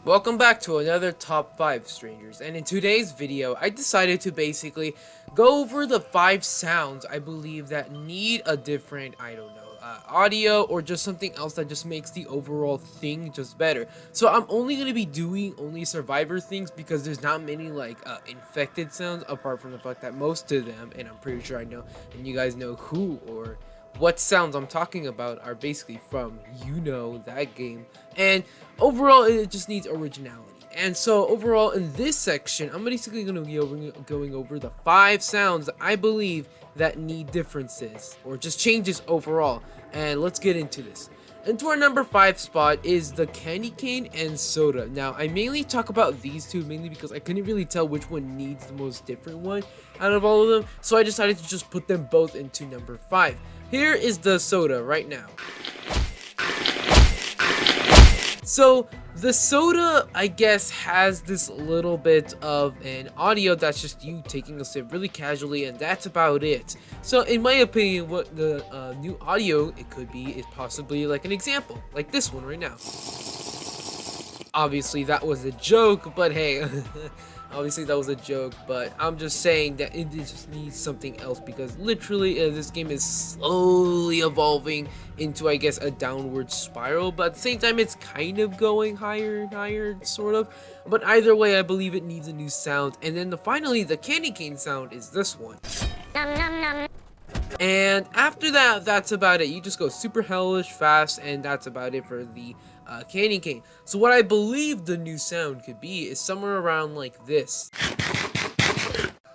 Welcome back to another top 5 strangers, and in today's video I decided to basically go over the 5 sounds I believe that need a different, audio or just something else that just makes the overall thing just better. So I'm only going to be doing only survivor things because there's not many infected sounds apart from the fact that most of them, and I'm pretty sure I know and you guys know who or what sounds I'm talking about, are basically from that game. And overall it just needs originality. And so overall in this section I'm basically going to be going over the 5 sounds that I believe that need differences or just changes overall. And let's get into this. Into our number 5 spot is the candy cane and soda. Now I mainly talk about these two mainly because I couldn't really tell which one needs the most different one out of all of them, so I decided to just put them both into number 5. Here is the soda right now. So the soda, I guess, has this little bit of an audio that's just you taking a sip really casually, and that's about it. So in my opinion, what the new audio it could be is possibly like an example, like this one right now. Obviously that was a joke, but hey, obviously that was a joke, but I'm just saying that it just needs something else because literally this game is slowly evolving into, I guess, a downward spiral, but at the same time it's kind of going higher and higher, sort of. But either way, I believe it needs a new sound. And then finally the candy cane sound is this one. And after that, that's about it. You just go super hellish fast, and that's about it for the candy cane. So what I believe the new sound could be is somewhere around like this.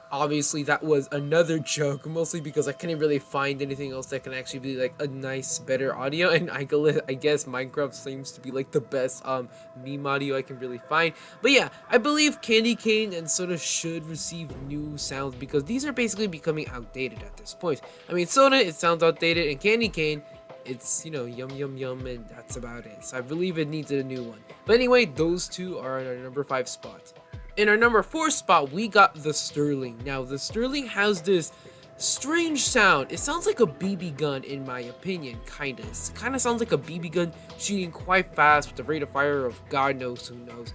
Obviously that was another joke, mostly because I couldn't really find anything else that can actually be like a nice, better audio, and I guess Minecraft seems to be like the best meme audio I can really find. But yeah, I believe candy cane and soda should receive new sounds because these are basically becoming outdated at this point. I mean, soda, it sounds outdated, and candy cane, it's, yum yum yum, and that's about it. So I believe it needs a new one. But anyway, those two are at our number 5 spot. In our number 4 spot, we got the Sterling. Now, the Sterling has this strange sound. It sounds like a BB gun, in my opinion, kinda. It kinda sounds like a BB gun shooting quite fast with a rate of fire of God knows who knows.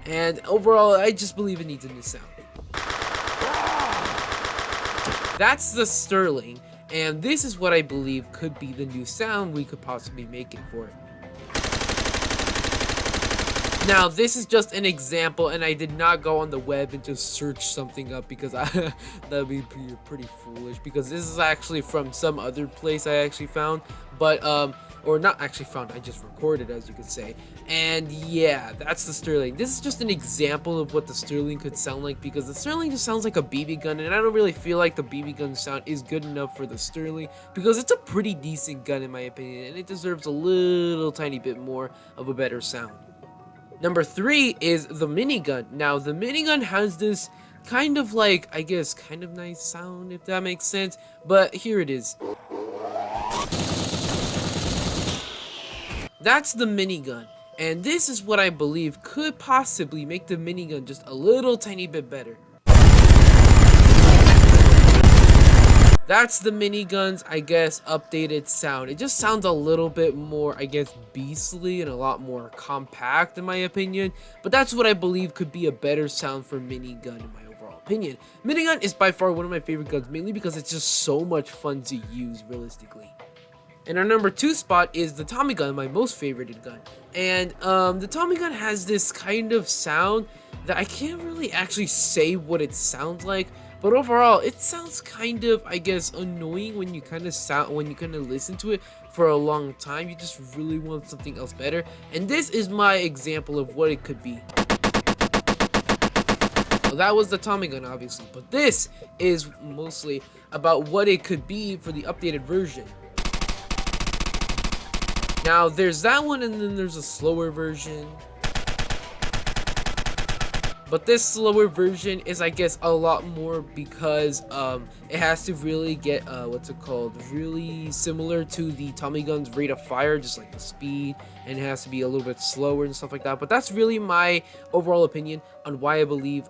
And overall, I just believe it needs a new sound. That's the Sterling, and this is what I believe could be the new sound we could possibly make it for it. Now, this is just an example, and I did not go on the web and just search something up because that would be pretty foolish, because this is actually from some other place I actually found, but or not actually found, I just recorded, as you could say. And yeah, that's the Sterling. This is just an example of what the Sterling could sound like, because the Sterling just sounds like a BB gun, and I don't really feel like the BB gun sound is good enough for the Sterling, because it's a pretty decent gun in my opinion, and it deserves a little tiny bit more of a better sound. Number 3 is the Minigun. Now, the Minigun has this kind of like, I guess, kind of nice sound, if that makes sense. But here it is. That's the Minigun. And this is what I believe could possibly make the Minigun just a little tiny bit better. That's the Minigun's, I guess, updated sound. It just sounds a little bit more, I guess, beastly and a lot more compact in my opinion. But that's what I believe could be a better sound for Minigun in my overall opinion. Minigun is by far one of my favorite guns, mainly because it's just so much fun to use realistically. And our number 2 spot is the Tommy gun, my most favorited gun. And the Tommy gun has this kind of sound that I can't really actually say what it sounds like. But overall, it sounds kind of, I guess, annoying when you kind of listen to it for a long time. You just really want something else better. And this is my example of what it could be. Well, that was the Tommy gun, obviously, but this is mostly about what it could be for the updated version. Now, there's that one, and then there's a slower version. But this slower version is, I guess, a lot more because it has to really get, really similar to the Tommy gun's rate of fire, just like the speed, and it has to be a little bit slower and stuff like that. But that's really my overall opinion on why I believe,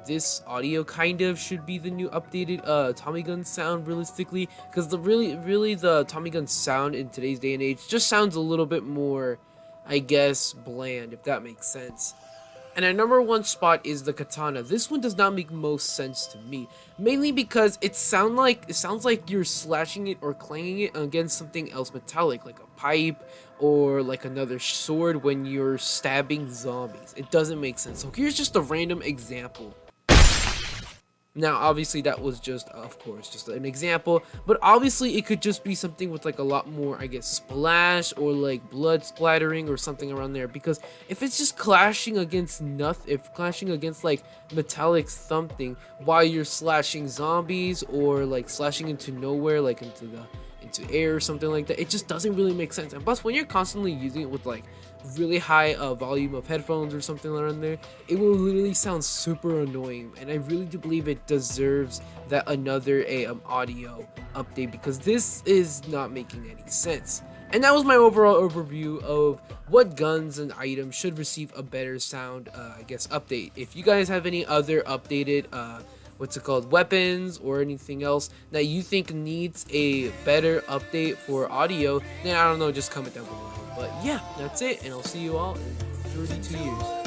this audio kind of should be the new updated Tommy gun sound realistically, because the Tommy gun sound in today's day and age just sounds a little bit more, I guess, bland, if that makes sense. And our number one spot is the Katana. This one does not make most sense to me, mainly because it sounds like you're slashing it or clanging it against something else metallic, like a pipe or like another sword when you're stabbing zombies. It doesn't make sense. So here's just a random example. Now, obviously, that was just, of course, just an example, but obviously, it could just be something with like a lot more, I guess, splash or like blood splattering or something around there. Because if it's just clashing against nothing, if clashing against like metallic something while you're slashing zombies or like slashing into nowhere, like into air or something like that, it just doesn't really make sense. And plus, when you're constantly using it with like really high volume of headphones or something around there, it will literally sound super annoying. And I really do believe it deserves that another audio update, because this is not making any sense. And that was my overall overview of what guns and items should receive a better sound, I guess, update. If you guys have any other updated what's it called, weapons or anything else that you think needs a better update for audio, then I don't know, just comment down below. But yeah, that's it, and I'll see you all in 32 years.